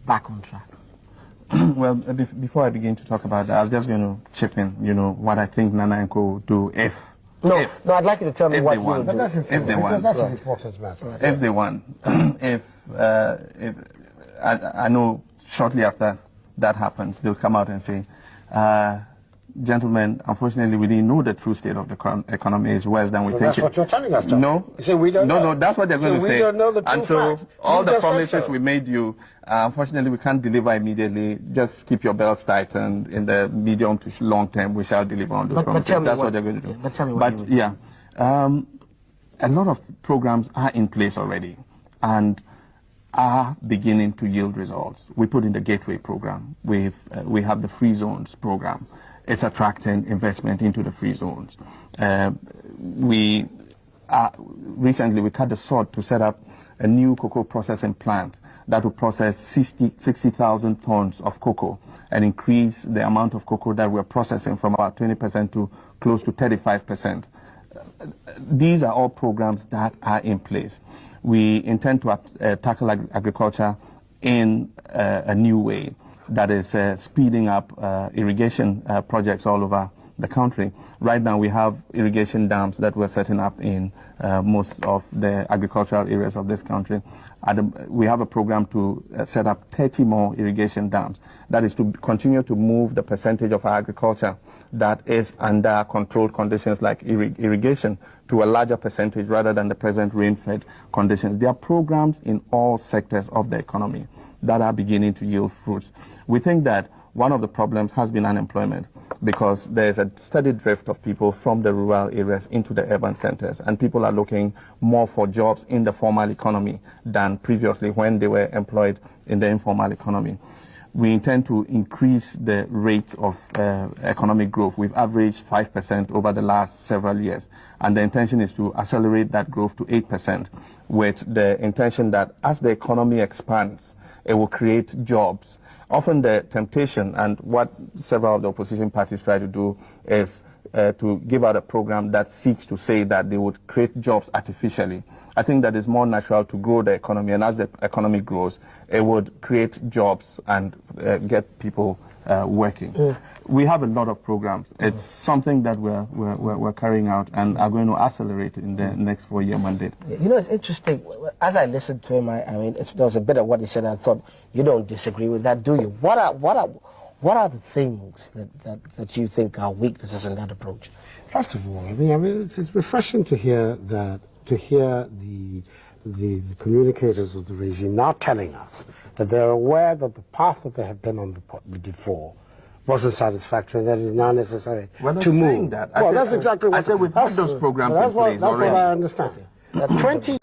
back on track? Well, before I begin to talk about that, I was just going to chip in, what I think Nana & Co will do if. No, I'd like you to tell me what you will do. If they want. That's an important matter. If they want. if I know shortly after that happens, they'll come out and say, gentlemen, unfortunately, we didn't know the true state of the economy is worse than we think. That's what you're telling us, Tom. No. You say we don't know. No, that's what they're going to say. We don't know the true and so facts. all the promises we made you, unfortunately, we can't deliver immediately. Just keep your belts tight, and in the medium to long term, we shall deliver on those promises. That's what they're going to do. But tell me what you yeah, a lot of programs are in place already, and are beginning to yield results. We put in the Gateway program. We have the Free Zones program. It's attracting investment into the free zones. Recently we cut the sod to set up a new cocoa processing plant that will process 60,000 tons of cocoa and increase the amount of cocoa that we're processing from about 20% to close to 35%. These are all programs that are in place. We intend to tackle agriculture in a new way that is speeding up irrigation projects all over the country. Right now we have irrigation dams that we're setting up in most of the agricultural areas of this country. We have a program to set up 30 more irrigation dams. That is to continue to move the percentage of our agriculture that is under controlled conditions like irrigation to a larger percentage rather than the present rain-fed conditions. There are programs in all sectors of the economy that are beginning to yield fruits. We think that one of the problems has been unemployment, because there's a steady drift of people from the rural areas into the urban centers, and people are looking more for jobs in the formal economy than previously when they were employed in the informal economy. We intend to increase the rate of economic growth. We've averaged 5% over the last several years, and the intention is to accelerate that growth to 8%, with the intention that as the economy expands, it will create jobs. Often the temptation, and what several of the opposition parties try to do, is to give out a program that seeks to say that they would create jobs artificially. I think that it's more natural to grow the economy, and as the economy grows, it would create jobs and get people working. We have a lot of programs. It's something that we're carrying out and are going to accelerate in the next 4-year mandate. It's interesting. As I listened to him, there was a bit of what he said. I thought, you don't disagree with that, do you? What are the things that you think are weaknesses in that approach? First of all, it's refreshing to hear that. To hear the communicators of the regime now telling us that they're aware that the path that they have been on before wasn't satisfactory, and that it is now necessary to move. That. Well, that's exactly what I said. We've had those programs in place already. That's what I understand. 20